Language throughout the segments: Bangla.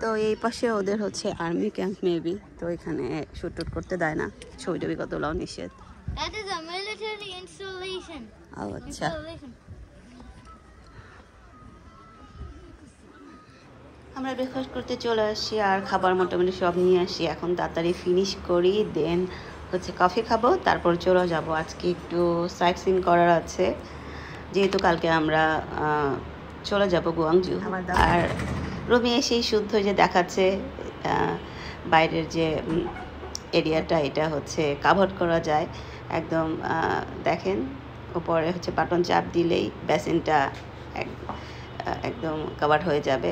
তো এই পাশে ওদের হচ্ছে আর্মি ক্যাম্প মেবি, তো এখানে শুট টুট করতে দেয় না, ছবি টবি কত লাও নিষেধ। That is a military installation. আচ্ছা, আমরা ব্রেকফাস্ট করতে চলে আসি আর খাবার মোটামুটি সব নিয়ে আসি। এখন তাড়াতাড়ি ফিনিশ করি, দেন হচ্ছে কফি খাবো, তারপর চলে যাব। আজকে একটু সাইট সিন করার আছে, যেহেতু কালকে আমরা চলে যাব গুয়াংজু। আর রুমে এসেই শুদ্ধ যে দেখাচ্ছে বাইরের যে এরিয়াটা, এটা হচ্ছে কাভার করা যায় একদম। দেখেন উপরে হচ্ছে বাটন চাপ দিলেই বেসিনটা একদম কাভার হয়ে যাবে,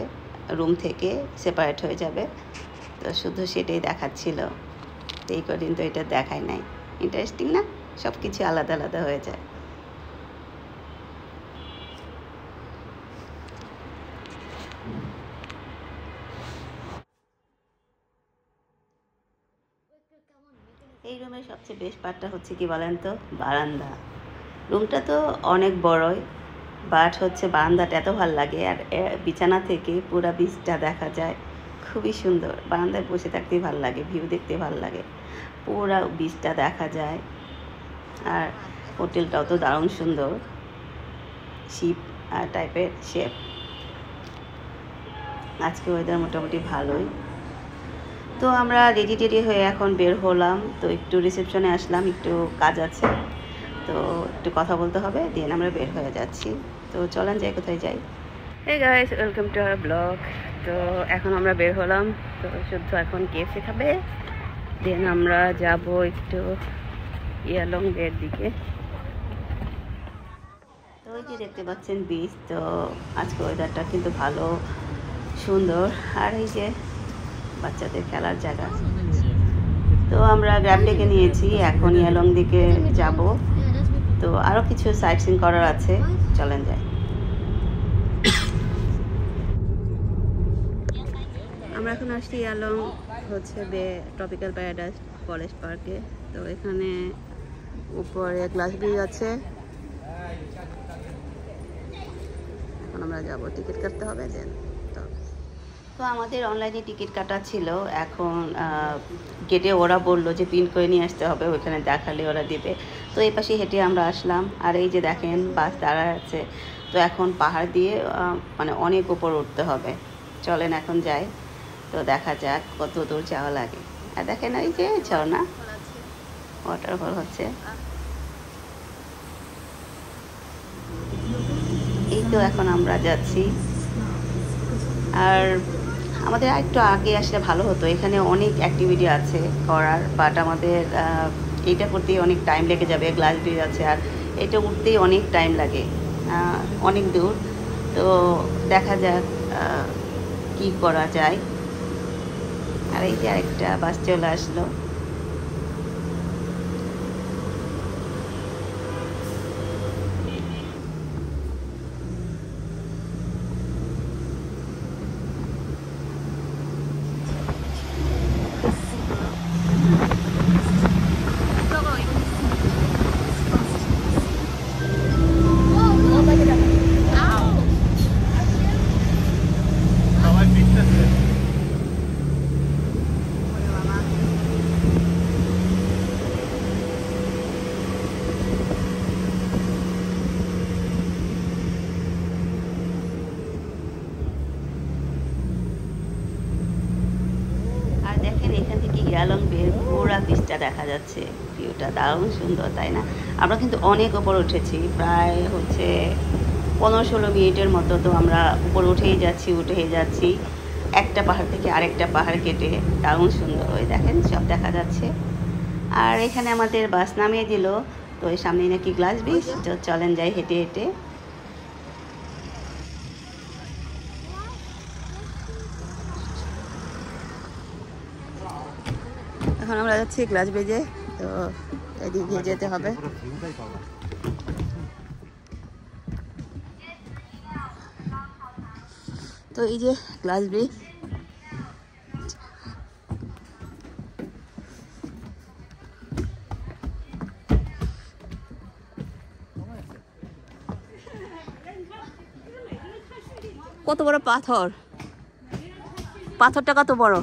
রুম থেকে সেপারেট হয়ে যাবে। তো শুধু সেটাই দেখাচ্ছিল, এই কদিন তো এটা দেখায় নাই। ইন্টারেস্টিং না, সব কিছু আলাদা আলাদা হয়ে যায়। এই রুমের সবচেয়ে বেস্ট পার্টটা হচ্ছে কি বলেন তো, বারান্দা। রুমটা তো অনেক বড়ই, বাট হচ্ছে বারান্দাটা এত ভালো লাগে। আর বিছানা থেকে পুরো বিচটা দেখা যায়, খুবই সুন্দর। বারান্দায় বসে থাকতেই ভালো লাগে, ভিউ দেখতে ভালো লাগে, পুরো বিচটা দেখা যায়। আর হোটেলটাও তো দারুণ সুন্দর, শিপ টাইপের শেপ। আজকে ওয়েদার মোটামুটি ভালোই। তো আমরা রেডি টেডি হয়ে এখন বের হলাম। তো একটু রিসেপশনে আসলাম, একটু কাজ আছে, তো একটু কথা বলতে হবে, দেন আমরা বের হয়ে যাচ্ছি। তো চলেন যাই, কোথায় যাই। Hey guys, welcome to our vlog. তো এখন আমরা বের হলাম, তো শুদ্ধ এখন কেএফসি খাবে, দেন আমরা যাব একটু ইয়ালং বের দিকে। তো ওই যে দেখতে পাচ্ছেন বিচ, তো আজকে ওয়েদারটা কিন্তু ভালো সুন্দর। আর এই যে বাচ্চাদের খেলার জায়গা। তো আমরা গ্র্যাব ডেকে নিয়েছি, এখন ইয়ালং দিকে যাব। তো আরও কিছু সাইট সিন করার আছে, চলেন যাই। আমরা এখন আসছি ইয়ালং হচ্ছে ট্রপিক্যাল প্যারাডাইস ফরেস্ট পার্কে। তো এখানে উপরে গ্লাস ব্রিজ আছে, এখন আমরা যাব, টিকিট কাটতে হবে দেন। তো আমাদের অনলাইনে টিকিট কাটা ছিল, এখন গেটে ওরা বললো যে প্রিন্ট করে নিয়ে আসতে হবে, ওইখানে দেখালে ওরা দিবে। তো এই পাশে হেঁটে আমরা আসলাম। আর এই যে দেখেন বাস দাঁড়ায় আছে, তো এখন পাহাড় দিয়ে মানে অনেক উপর উঠতে হবে। চলেন এখন যাই, তো দেখা যাক কত দূর যাওয়া লাগে। আর দেখেন ওই যে ঝর্ণা, ওয়াটারফল হচ্ছে। এই তো এখন আমরা যাচ্ছি। আর আমাদের একটু আগে আসলে ভালো হতো, এখানে অনেক অ্যাক্টিভিটি আছে করার, বাট আমাদের এইটা করতেই অনেক টাইম লেগে যাবে। গ্লাস ব্রিজ আছে, আর এটা উঠতেই অনেক টাইম লাগে, অনেক দূর। তো দেখা যাক কি করা যায়। আর এই যে আরেকটা বাস চলে আসলো। এখান থেকে ইয়ালং বের পুরা বিচটা দেখা যাচ্ছে, ভিউটা দারুণ সুন্দর, তাই না? আমরা কিন্তু অনেক উপর উঠেছি, প্রায় হচ্ছে 15-16 মিনিটের মতো। তো আমরা উপর উঠেই যাচ্ছি, একটা পাহাড় থেকে আরেকটা পাহাড় কেটে, দারুণ সুন্দর। ওই দেখেন সব দেখা যাচ্ছে। আর এখানে আমাদের বাস নামিয়ে দিল, তো ওই সামনেই নাকি গ্লাস ব্রিজ। তো চলেন যাই হেঁটে হেঁটে। এখন আমরা যাচ্ছি গ্লাস ব্রিজে, তো এদিকে যেতে হবে। তো এই যে গ্লাস ব্রিজ, কত বড় পাথর। পাথরটা কত বড়!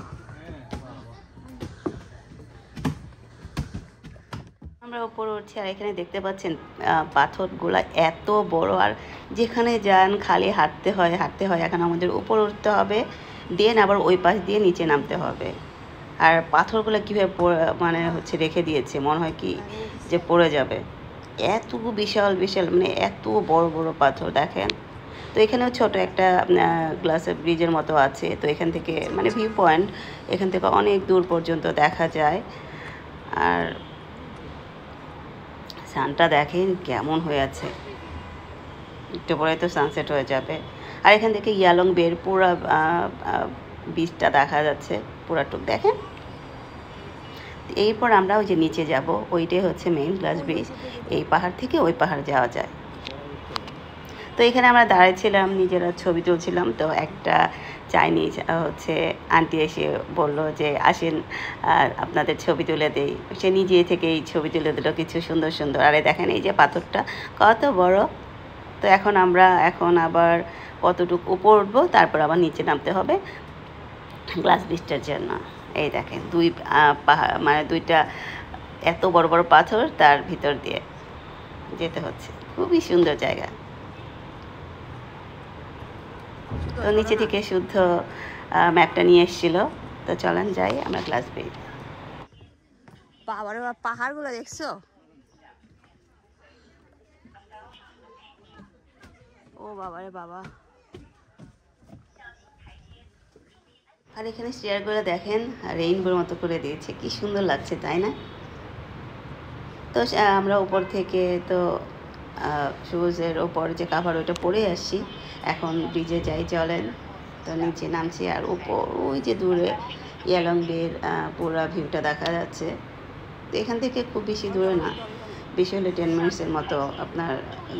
আমরা উপরে উঠছি আর এখানে দেখতে পাচ্ছেন পাথরগুলা এত বড়, আর যেখানে যান খালি হাঁটতে হয়। এখন আমাদের উপরে উঠতে হবে, দেন আবার ওই পাশ দিয়ে নিচে নামতে হবে। আর পাথরগুলো কীভাবে মানে হচ্ছে রেখে দিয়েছে, মনে হয় কি যে পড়ে যাবে। এত বিশাল বিশাল, মানে এত বড় বড় পাথর দেখেন। তো এখানেও ছোট একটা গ্লাসের ব্রিজের মতো আছে। তো এখান থেকে মানে ভিউ পয়েন্ট, এখান থেকে অনেক দূর পর্যন্ত দেখা যায়। আর সানটা দেখেন কেমন হয়ে আছে, একটু পরে তো সানসেট হয়ে যাবে। আর এখান থেকে ইয়ালং বের পুরা বীজটা দেখা যাচ্ছে, পুরাটুক দেখেন। এরপর আমরা ওই যে নিচে যাব, ওইটাই হচ্ছে মেইন গ্লাস ব্রিজ। এই পাহাড় থেকে ওই পাহাড় যাওয়া যায়। তো এখানে আমরা দাঁড়িয়েছিলাম, নিজেরা ছবি তুলছিলাম। তো একটা চাইনিজ হচ্ছে আন্টি এসে বললো যে আসেন আপনাদের ছবি তুলে দেই। সে নিজে থেকেই ছবি তুলে দিল কিছু সুন্দর সুন্দর। আরে দেখেন এই যে পাথরটা কত বড়। তো এখন আবার কতটুকু উপর উঠবো, তারপর আবার নিচে নামতে হবে গ্লাস ব্রিজটার জন্য। এই দেখেন দুই পাহাড়, মানে দুইটা এত বড় বড় পাথর, তার ভিতর দিয়ে যেতে হচ্ছে। খুবই সুন্দর জায়গা। তো নিচে থেকে শুদ্ধ ম্যাপটা নিয়ে এসেছিল। তো চলেন যাই আমরা গ্লাস ব্রিজ। বাবারে বাবা, পাহাড়গুলো দেখছো? ও বাবারে বাবা। আর এখানে চেয়ারগুলো দেখেন রেইনবোর মতো করে দিয়েছে, কি সুন্দর লাগছে তাই না? তো আমরা উপর থেকে তো শুজের ওপর যে কাভার ওইটা পরে আসছি। এখন ব্রিজে যাই, চলেন। তো নিচে নামছি, আর উপর ওই যে দূরে ইয়ালং বের পুরা ভিউটা দেখা যাচ্ছে। তো এখান থেকে খুব বেশি দূরে না, বেশি হলে 10 মিনিটসের মতো আপনার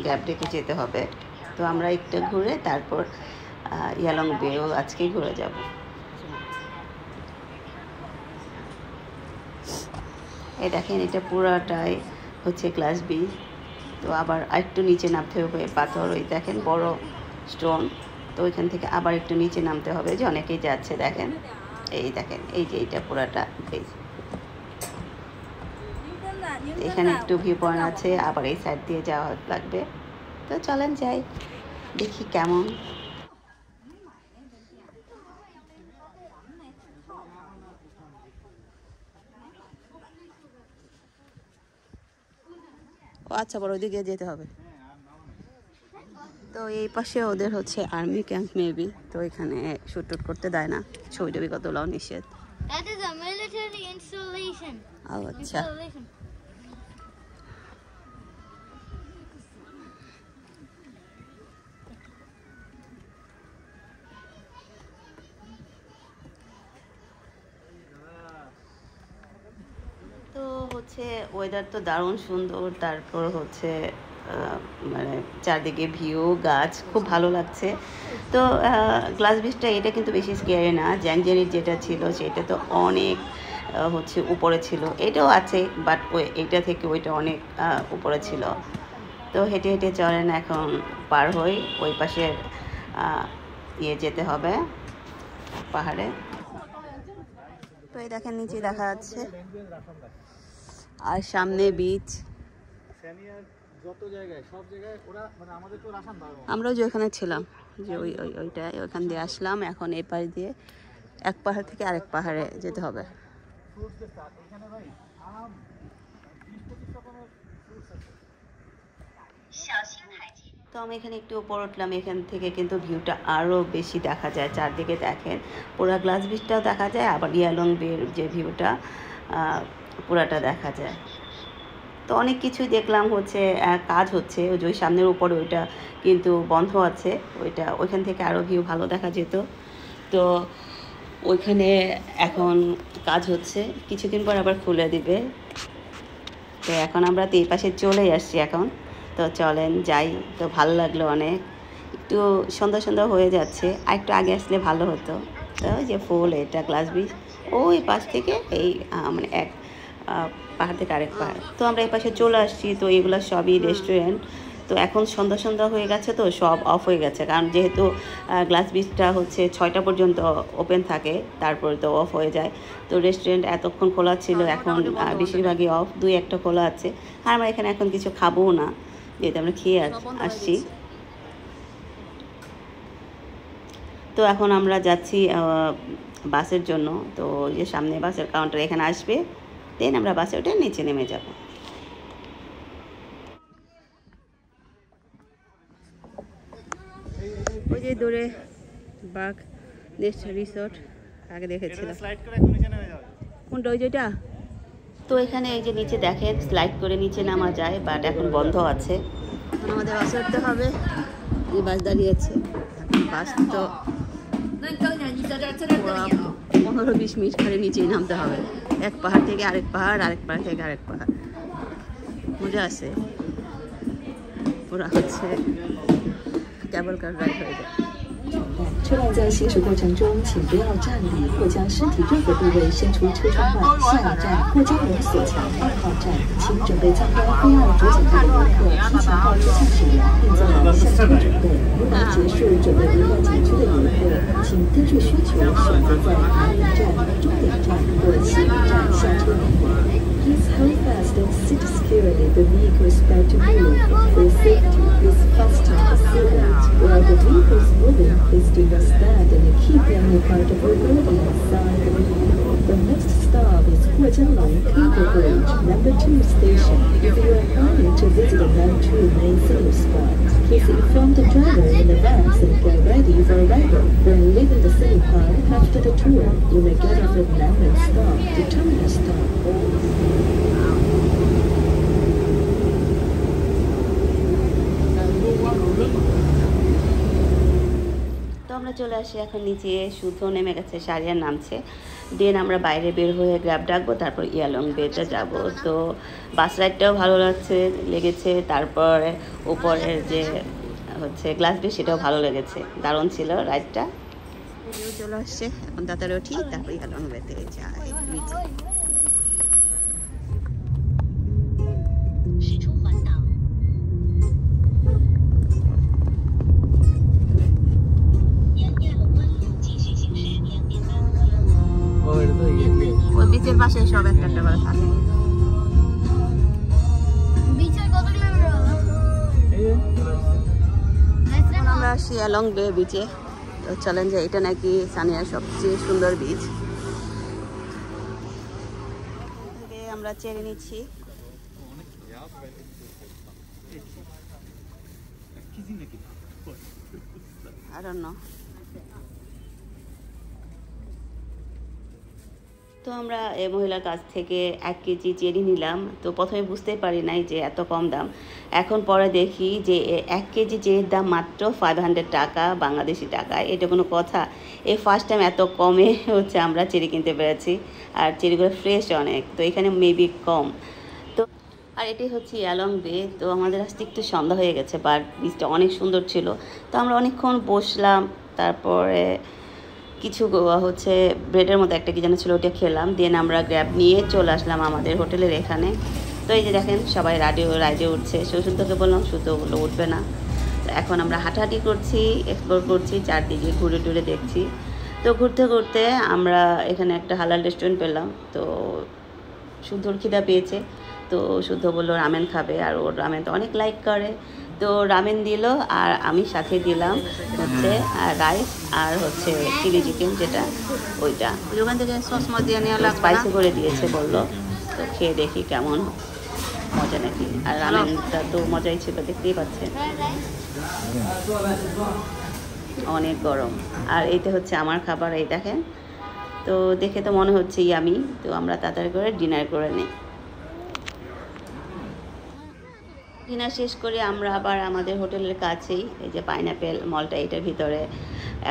গ্যাপ রেখে যেতে হবে। তো আমরা একটু ঘুরে তারপর ইয়ালং বেও আজকে ঘুরে যাব। এই দেখেন এটা পুরাটাই হচ্ছে গ্লাস ব্রিজ। তো আবার একটু নিচে নামতে হবে, পাথর ওই দেখেন বড় স্টোন। তো ওইখান থেকে আবার একটু নিচে নামতে হবে, যে অনেকেই যাচ্ছে দেখেন। এই দেখেন এই যে এইটা পুরাটা ব্রিজ। এখানে একটু ভিউ পয়েন্ট আছে, আবার এই সাইড দিয়ে যাওয়া লাগবে। তো চলেন যাই, দেখি কেমন। ও আচ্ছা, বড় ওইদিকে যেতে হবে। তো এই পাশে ওদের হচ্ছে আর্মি ক্যাম্প মেবি। তো এখানে শুট টুট করতে দেয় না, ছবি টবি কত লাও নিষেধ। That is a military installation. ও আচ্ছা। তো হচ্ছে ওয়েদার তো দারুণ সুন্দর। তারপর হচ্ছে মানে চারদিকে ভিউ, গাছ, খুব ভালো লাগছে। তো গ্লাস ব্রিজটা এটা কিন্তু বেশি স্কেয়ারি না। জ্যাংজেনির যেটা ছিল সেটা তো অনেক হচ্ছে উপরে ছিল। এটাও আছে, বাট এইটা থেকে ওইটা অনেক উপরে ছিল। তো হেঁটে হেঁটে চলেন এখন পার হই, ওই পাশের যেতে হবে পাহাড়ে। তো এই দেখেন নিচে দেখা যাচ্ছে, আর সামনে বিচ। আমরা যে ওখানে ছিলাম, যে ওইটাই, ওইখান দিয়ে আসলাম। এখন এই পাশ দিয়ে এক পাহাড় থেকে আরেক পাহাড়ে যেতে হবে। তো আমি এখানে একটু উপর উঠলাম, এখান থেকে কিন্তু ভিউটা আরও বেশি দেখা যায়। চারদিকে দেখেন পুরা গ্লাস ব্রিজটাও দেখা যায়, আবার ইয়ালং বের যে ভিউটা পুরাটা দেখা যায়। তো অনেক কিছুই দেখলাম, হচ্ছে কাজ হচ্ছে ওই যে সামনের উপরে, ওইটা কিন্তু বন্ধ আছে। ওইখান থেকে আরও ভিউ ভালো দেখা যেত। তো ওইখানে এখন কাজ হচ্ছে, কিছুদিন পর আবার খুলে দিবে। তো এখন আমরা তো এই পাশে চলেই আসছি এখন। তো চলেন যাই। তো ভালো লাগলো অনেক, একটু সন্ধ্যা সন্ধ্যা হয়ে যাচ্ছে, আর একটু আগে আসলে ভালো হতো। তো ওই যে ফুল, এটা গ্লাস ব্রিজ, ওই পাশ থেকে এই মানে এক পাহাড় থেকে আরেক পাহাড়। তো আমরা এই পাশে চলে আসছি। তো এগুলো সবই রেস্টুরেন্ট। তো এখন সন্ধ্যা সন্ধ্যা হয়ে গেছে, তো সব অফ হয়ে গেছে, কারণ যেহেতু গ্লাস বিচটা হচ্ছে 6টা পর্যন্ত ওপেন থাকে, তারপরে তো অফ হয়ে যায়। তো রেস্টুরেন্ট এতক্ষণ খোলা ছিল, এখন বেশিরভাগই অফ, 2-1টা খোলা আছে। আর আমরা এখানে এখন কিছু খাবো না, যেহেতু আমরা খেয়ে আসছি। তো এখন আমরা যাচ্ছি বাসের জন্য। তো যে সামনে বাসের কাউন্টার এখানে আসবে, দেন আমরা বাসে উঠে নিচে নেমে যাব। ওই যে দূরে বাঘ নেস্ট রিসোর্ট আগে দেখেছিলাম, কোনটা ওই যেটা। তো এখানে এই যে নিচে দেখেন স্লাইড করে নিচে নামা যায়, বাট এখন বন্ধ আছে। এখন আমাদের বাসে উঠতে হবে, এই বাস দাঁড়িয়েছে। বাস তো 15-20 মিনিট খালি নিচেই নামতে হবে, এক পাহাড় থেকে আরেক পাহাড়, আরেক পাহাড় থেকে আরেক পাহাড়। মজা আছে, পুরা হচ্ছে কেবল কার রাইড হয়ে যায়। 车辆在行驶过程中，请不要站立或将身体任何部位伸出车窗外。下一站过江龙索桥2号站，请准备参观灰暗主检站的游客提前告知驾驶员，并做好下车准备。如果结束准备离开景区的游客，请根据需求选择在南营站、终点站或西营站下车离开。Please hold fast and sit securely the vehicle is about to move. For safety, please fasten the seatbelt. While the vehicle is moving, please do not stand and keep any part of your body inside the vehicle. The next stop is Huajianglong Cable Bridge, number 2 station. If you are planning to visit the number 2 main sail spot, please inform the driver in advance and get ready for arrival. When leaving the sailing park after the tour, you may get off at Nanmen stop, the terminal stop. তো আমরা চলে আসি এখন নিচে, শুদ্ধ নেমে গেছে, সারিয়ার নামছে। দেন আমরা বাইরে বের হয়ে গ্র্যাব ডাকবো, তারপর ইয়ালং বেতে যাব। তো বাস রাইডটাও ভালো লেগেছে, তারপর উপরের যে হচ্ছে গ্লাস বিচ সেটাও ভালো লেগেছে, দারুণ ছিল রাইডটা। চলে আসছে, এখন তাড়াতাড়ি উঠি, তারপর ইয়ালং বেতে যাই নিচে। ওই বিচের পাশে সব একটা একটা করে থাকে। আমরা আসি ইয়ালং বে বিচে। তো চলেন যে এটা নাকি সানিয়ার সবচেয়ে সুন্দর বিচ। আমরা চেয়ে নিচ্ছি। I don't know. তো আমরা এই মহিলার কাছ থেকে 1 কেজি চেরি নিলাম। তো প্রথমে বুঝতেই পারি নাই যে এত কম দাম, এখন পরে দেখি যে 1 কেজি চেরির দাম মাত্র 500 টাকা বাংলাদেশি টাকায়। এটা কোনো কথা? এই ফার্স্ট টাইম এত কমে হচ্ছে আমরা চেরি কিনতে পেরেছি, আর চেরিগুলো ফ্রেশ অনেক, তো এখানে মেবি কম। তো আর এটি হচ্ছে ইয়ালং বে। তো আমাদের আসতে একটু সন্ধ্যা হয়ে গেছে, বাট বিচটা অনেক সুন্দর ছিল। তো আমরা অনেকক্ষণ বসলাম, তারপরে কিছু হচ্ছে ব্রেডের মতো একটা কি যেন ছিল, ওটা খেলাম। দেন আমরা গ্র্যাব নিয়ে চলে আসলাম আমাদের হোটেলের এখানে। তো এই যে দেখেন সবাই রাইডে উঠছে। সুতোকে বললাম, সুতো বললো উঠবে না। তো এখন আমরা হাঁটাহাঁটি করছি, এক্সপ্লোর করছি, চারদিকে ঘুরে টুরে দেখছি। তো ঘুরতে ঘুরতে আমরা এখানে একটা হালাল রেস্টুরেন্ট পেলাম। তো শুদ্ধর খিদা পেয়েছে, তো শুদ্ধ বললো রামেন খাবে, আর ওর রামেন তো অনেক লাইক করে। তো রামেন দিল, আর আমি সাথে দিলাম হচ্ছে রাইস আর হচ্ছে চিলি চিকেন, যেটা ওইটা ওখান থেকে সস দিয়ে নেওয়া স্পাইসি করে দিয়েছে বললো। তো খেয়ে দেখি কেমন মজা নাকি। আর রামেনটা তো মজাই ছিল, দেখতেই পাচ্ছেন অনেক গরম। আর এইটা হচ্ছে আমার খাবার, এই দেখেন। তো দেখে তো মনে হচ্ছে ইয়ামি। তো আমরা তাড়াতাড়ি করে ডিনার করে নিই। ডিনার শেষ করে আমরা আবার আমাদের হোটেলের কাছেই এই যে পাইনাপেল মলটা, এটার ভিতরে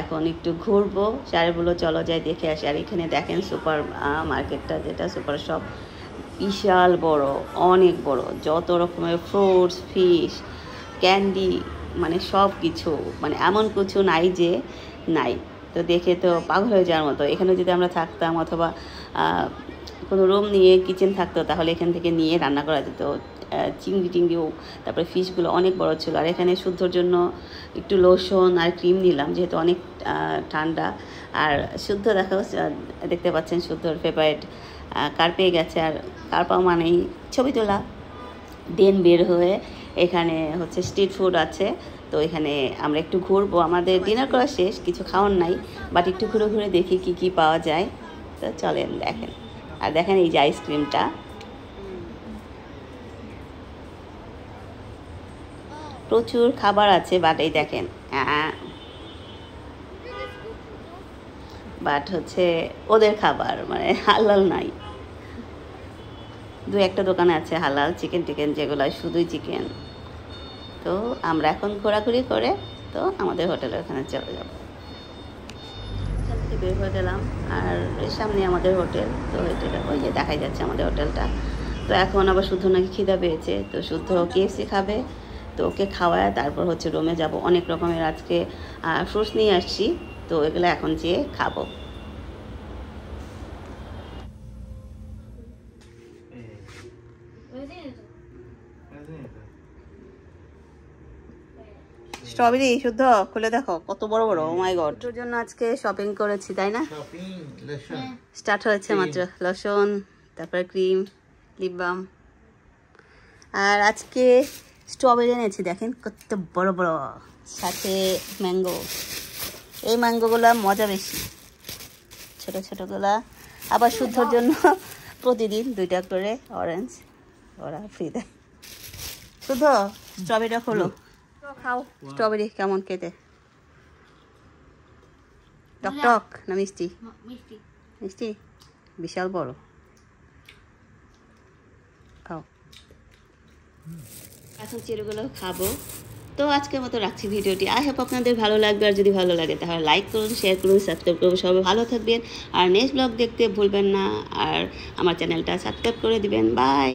এখন একটু ঘুরবো। সারেগুলো চলো যাই দেখে আসি। আর এখানে দেখেন সুপার মার্কেটটা, যেটা সুপার শপ, বিশাল বড়, অনেক বড়, যত রকমের ফ্রুটস, ফিশ, ক্যান্ডি, মানে সব কিছু, মানে এমন কিছু নাই যে নাই। তো দেখে তো পাগল হয়ে যাওয়ার মতো। এখানে যদি আমরা থাকতাম অথবা কোনো রুম নিয়ে কিচেন থাকতো তাহলে এখান থেকে নিয়ে রান্না করা যেত। চিংড়ি টিংড়িও, তারপরে ফিশগুলো অনেক বড় ছিল। আর এখানে শুদ্ধর জন্য একটু লোশন আর ক্রিম নিলাম, যেহেতু অনেক ঠান্ডা। আর শুদ্ধ দেখতে পাচ্ছেন শুদ্ধর ফেভারিট কার পেয়ে গেছে। আর কার পাওয়া মানেই ছবি তোলা। দেন বের হয়ে এখানে হচ্ছে স্ট্রিট ফুড আছে, তো এখানে আমরা একটু ঘুরবো। আমাদের ডিনার করা শেষ, কিছু খাওয়ার নাই, বাট একটু ঘুরে ঘুরে দেখি কি কি পাওয়া যায়। তো চলেন দেখেন। আর দেখেন এই যে আইসক্রিমটা, প্রচুর খাবার আছে, বাট এই দেখেন বাট হচ্ছে ওদের খাবার মানে হালাল নাই। দু একটা দোকানে আছে হালাল চিকেন টিকেন, যেগুলো শুধুই চিকেন। তো আমরা এখন ঘোরাঘুরি করে তো আমাদের হোটেলের ওখানে চলে যাব। এখান থেকে বের হয়ে গেলাম, আর এর সামনে আমাদের হোটেল। তো এটা ওই যে দেখাই যাচ্ছে আমাদের হোটেলটা। তো এখন আবার শুদ্ধ নাকি খিদা পেয়েছে, তো শুদ্ধ KFC খাবে। তো ওকে খাওয়ায় তারপর হচ্ছে রুমে যাব। অনেক রকমের আজকে ফ্রুটস নিয়ে আসছি, তো এগুলো এখন যেয়ে খাবো। স্ট্রবেরি শুদ্ধ খুলে দেখো কত বড় বড়। ও মাই গড, ওর জন্য আজকে শপিং করেছি তাই না? স্টার্ট হয়েছে মাত্র। লোশন, তারপরে ক্রিম, লিপ বাম। আর আজকে স্ট্রবেরি এনেছি, দেখেন কত বড় বড়, সাথে ম্যাঙ্গো। এই ম্যাঙ্গোগুলো মজা বেশি, ছোট ছোটগুলা। আবার শুদ্ধর জন্য প্রতিদিন 2টা করে অরেঞ্জ ওরা ফ্রি দেয়। শুদ্ধ স্ট্রবেরিটা খোলো, খাও। স্ট্রবেরি কেমন খেতে? টক টক না মিষ্টি? মিষ্টি, বিশাল বড়। খাও। এখন চেরোগুলো খাবো। তো আজকের মতো রাখছি ভিডিওটি। আই হোপ আপনাদের ভালো লাগবে। আর যদি ভালো লাগে তাহলে লাইক করুন, শেয়ার করুন, সাবস্ক্রাইব করুন। সবাই ভালো থাকবেন। আর নেক্সট ব্লগ দেখতে ভুলবেন না। আর আমার চ্যানেলটা সাবস্ক্রাইব করে দিবেন। বাই।